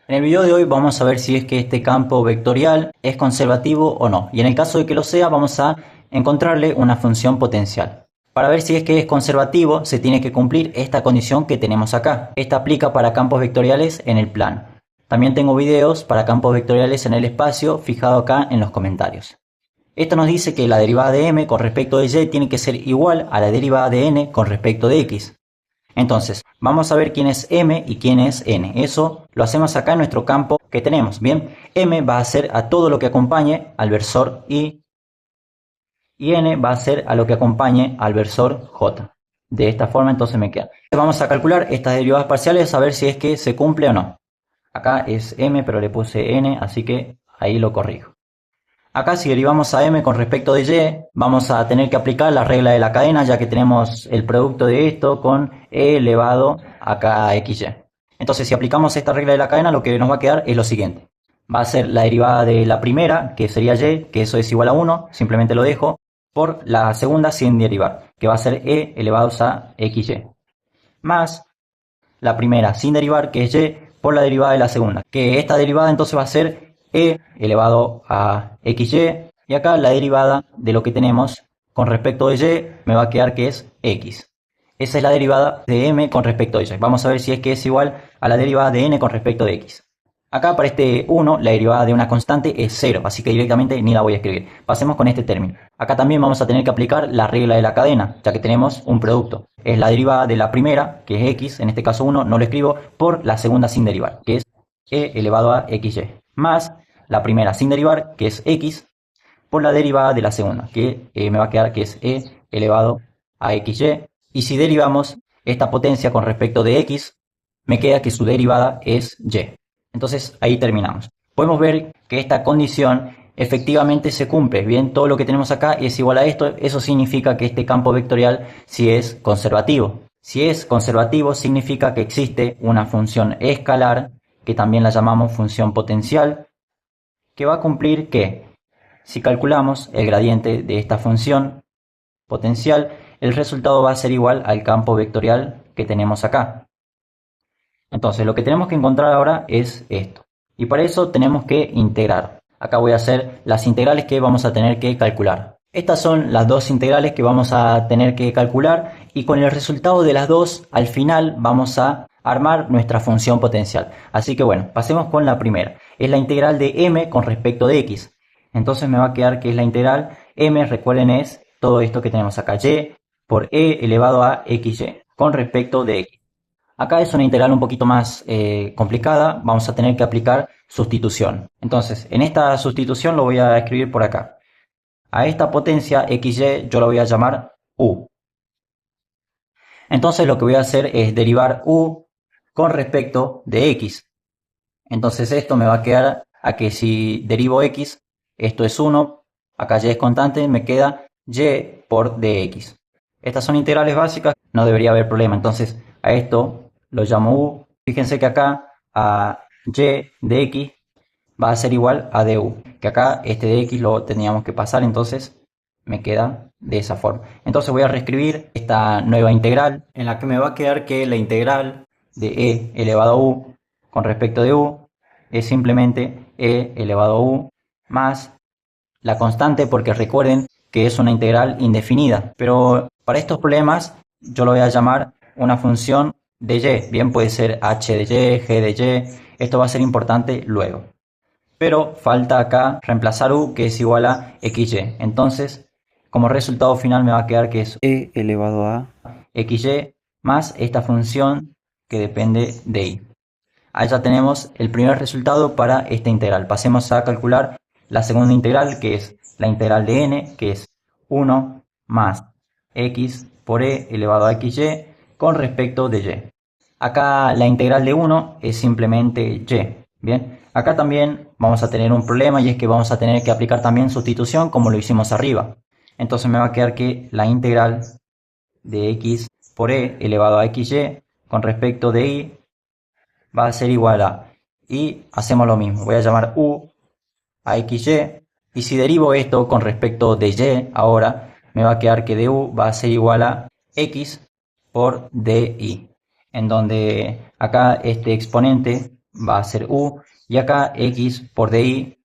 En el video de hoy vamos a ver si es que este campo vectorial es conservativo o no. Y en el caso de que lo sea, vamos a encontrarle una función potencial. Para ver si es que es conservativo, se tiene que cumplir esta condición que tenemos acá. Esta aplica para campos vectoriales en el plano. También tengo videos para campos vectoriales en el espacio, fijado acá en los comentarios. Esto nos dice que la derivada de m con respecto de y tiene que ser igual a la derivada de n con respecto de x. Entonces, vamos a ver quién es m y quién es n. Eso lo hacemos acá en nuestro campo que tenemos. Bien, m va a ser a todo lo que acompañe al versor y n va a ser a lo que acompañe al versor j. De esta forma entonces me queda. Vamos a calcular estas derivadas parciales a ver si es que se cumple o no. Acá es m, pero le puse n, así que ahí lo corrijo. Acá si derivamos a m con respecto de y, vamos a tener que aplicar la regla de la cadena, ya que tenemos el producto de esto con e elevado a kxy. Entonces si aplicamos esta regla de la cadena, lo que nos va a quedar es lo siguiente. Va a ser la derivada de la primera, que sería y, que eso es igual a 1, simplemente lo dejo, por la segunda sin derivar, que va a ser e elevados a xy. Más la primera sin derivar, que es y, por la derivada de la segunda, que esta derivada entonces va a ser e elevado a xy, y acá la derivada de lo que tenemos con respecto de y me va a quedar que es x. Esa es la derivada de m con respecto de y. Vamos a ver si es que es igual a la derivada de n con respecto de x. Acá para este 1 la derivada de una constante es 0, así que directamente ni la voy a escribir. Pasemos con este término. Acá también vamos a tener que aplicar la regla de la cadena, ya que tenemos un producto. Es la derivada de la primera, que es x, en este caso 1, no lo escribo, por la segunda sin derivar, que es e elevado a xy. Más la primera sin derivar, que es x, por la derivada de la segunda, que me va a quedar que es e elevado a xy. Y si derivamos esta potencia con respecto de x, me queda que su derivada es y. Entonces ahí terminamos. Podemos ver que esta condición efectivamente se cumple. Bien, todo lo que tenemos acá es igual a esto. Eso significa que este campo vectorial sí es conservativo. Si es conservativo, significa que existe una función escalar, que también la llamamos función potencial, que va a cumplir que, si calculamos el gradiente de esta función potencial, el resultado va a ser igual al campo vectorial que tenemos acá. Entonces lo que tenemos que encontrar ahora es esto. Y para eso tenemos que integrar. Acá voy a hacer las integrales que vamos a tener que calcular. Estas son las dos integrales que vamos a tener que calcular, y con el resultado de las dos al final vamos a armar nuestra función potencial. Así que bueno, pasemos con la primera. Es la integral de m con respecto de x. Entonces me va a quedar que es la integral m, recuerden, es todo esto que tenemos acá, y por e elevado a xy con respecto de x. Acá es una integral un poquito más complicada, vamos a tener que aplicar sustitución. Entonces, en esta sustitución lo voy a escribir por acá. A esta potencia xy yo la voy a llamar u. Entonces lo que voy a hacer es derivar u con respecto de x. Entonces esto me va a quedar a que si derivo x, esto es 1, acá y es constante, me queda y por dx. Estas son integrales básicas, no debería haber problema. Entonces a esto lo llamo u. Fíjense que acá a y de x va a ser igual a du, que acá este de x lo teníamos que pasar, entonces me queda de esa forma. Entonces voy a reescribir esta nueva integral, en la que me va a quedar que la integral de e elevado a u con respecto de u es simplemente e elevado a u más la constante, porque recuerden que es una integral indefinida. Pero para estos problemas yo lo voy a llamar una función de y. Bien, puede ser h de y, g de y. Esto va a ser importante luego. Pero falta acá reemplazar u, que es igual a xy. Entonces, como resultado final me va a quedar que es e elevado a xy más esta función que depende de y. Ahí ya tenemos el primer resultado para esta integral. Pasemos a calcular la segunda integral, que es la integral de n, que es 1 más x por e elevado a xy con respecto de y. Acá la integral de 1 es simplemente y. Bien, acá también vamos a tener un problema, y es que vamos a tener que aplicar también sustitución como lo hicimos arriba. Entonces me va a quedar que la integral de x por e elevado a xy con respecto de y va a ser igual a, y hacemos lo mismo, voy a llamar u a xy, y si derivo esto con respecto de y ahora, me va a quedar que du va a ser igual a x por di, en donde acá este exponente va a ser u, y acá x por di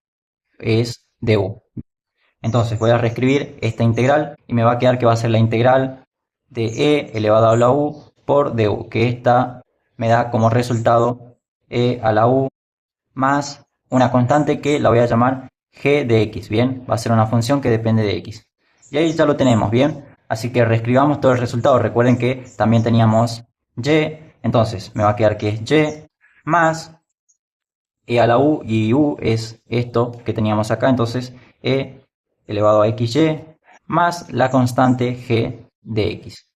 es du. Entonces voy a reescribir esta integral y me va a quedar que va a ser la integral de e elevado a la u por du, que esta me da como resultado e a la u más una constante que la voy a llamar g de x, ¿bien? Va a ser una función que depende de x. Y ahí ya lo tenemos, ¿bien? Así que reescribamos todo el resultado. Recuerden que también teníamos y, entonces me va a quedar que es y más e a la u, y u es esto que teníamos acá, entonces e elevado a xy más la constante g de x.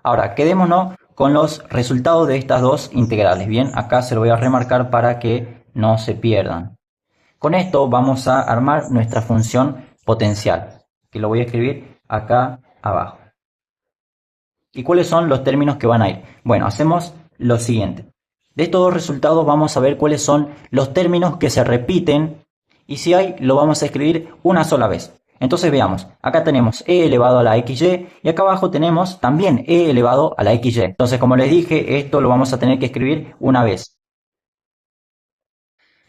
Ahora, quedémonos con los resultados de estas dos integrales, ¿bien? Acá se lo voy a remarcar para que no se pierdan. Con esto vamos a armar nuestra función potencial, que lo voy a escribir acá abajo. ¿Y cuáles son los términos que van a ir? Bueno, hacemos lo siguiente. De estos dos resultados vamos a ver cuáles son los términos que se repiten y si hay, lo vamos a escribir una sola vez. Entonces veamos, acá tenemos e elevado a la xy y acá abajo tenemos también e elevado a la xy. Entonces, como les dije, esto lo vamos a tener que escribir una vez.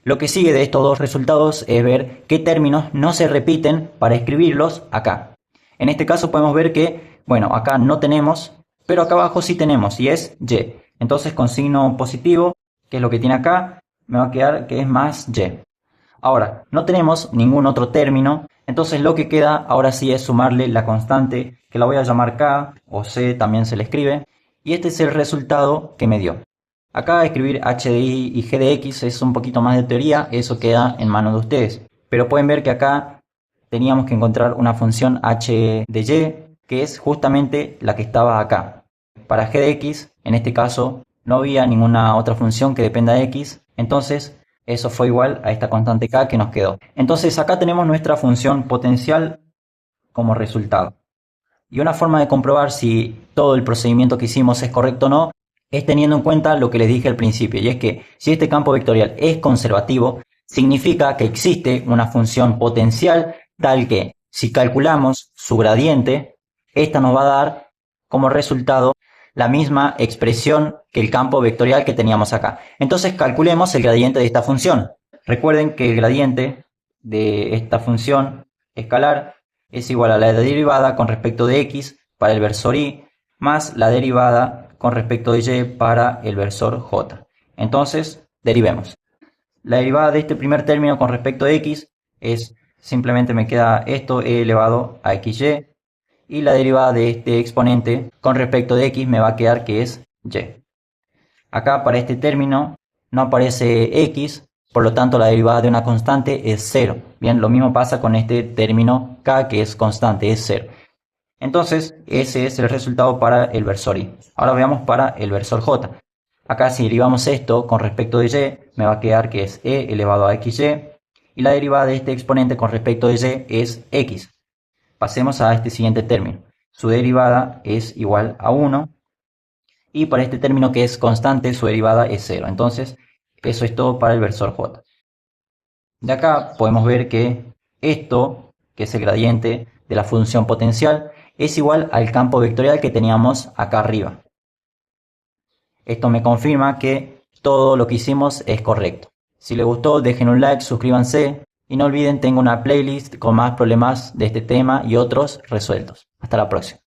Lo que sigue de estos dos resultados es ver qué términos no se repiten para escribirlos acá. En este caso podemos ver que, bueno, acá no tenemos, pero acá abajo sí tenemos y es y. Entonces con signo positivo, que es lo que tiene acá, me va a quedar que es más y. Ahora, no tenemos ningún otro término, entonces lo que queda ahora sí es sumarle la constante, que la voy a llamar k o c, también se le escribe, y este es el resultado que me dio. Acá escribir h de y y g de x es un poquito más de teoría, eso queda en manos de ustedes. Pero pueden ver que acá teníamos que encontrar una función h de y, que es justamente la que estaba acá. Para g de x, en este caso, no había ninguna otra función que dependa de x, entonces eso fue igual a esta constante k que nos quedó. Entonces acá tenemos nuestra función potencial como resultado. Y una forma de comprobar si todo el procedimiento que hicimos es correcto o no, es teniendo en cuenta lo que les dije al principio, y es que si este campo vectorial es conservativo, significa que existe una función potencial tal que si calculamos su gradiente, esta nos va a dar como resultado la misma expresión que el campo vectorial que teníamos acá. Entonces calculemos el gradiente de esta función. Recuerden que el gradiente de esta función escalar es igual a la derivada con respecto de x para el versor y más la derivada con respecto de y para el versor j. Entonces, derivemos. La derivada de este primer término con respecto de x es, simplemente me queda esto e elevado a xy, y la derivada de este exponente con respecto de x me va a quedar que es y. Acá para este término no aparece x, por lo tanto la derivada de una constante es 0. Bien, lo mismo pasa con este término k, que es constante, es 0. Entonces ese es el resultado para el versor y. Ahora veamos para el versor j. Acá si derivamos esto con respecto de y, me va a quedar que es e elevado a xy, y la derivada de este exponente con respecto de y es x. Pasemos a este siguiente término. Su derivada es igual a 1. Y para este término que es constante, su derivada es 0. Entonces, eso es todo para el versor j. De acá podemos ver que esto, que es el gradiente de la función potencial, es igual al campo vectorial que teníamos acá arriba. Esto me confirma que todo lo que hicimos es correcto. Si les gustó, dejen un like, suscríbanse. Y no olviden, tengo una playlist con más problemas de este tema y otros resueltos. Hasta la próxima.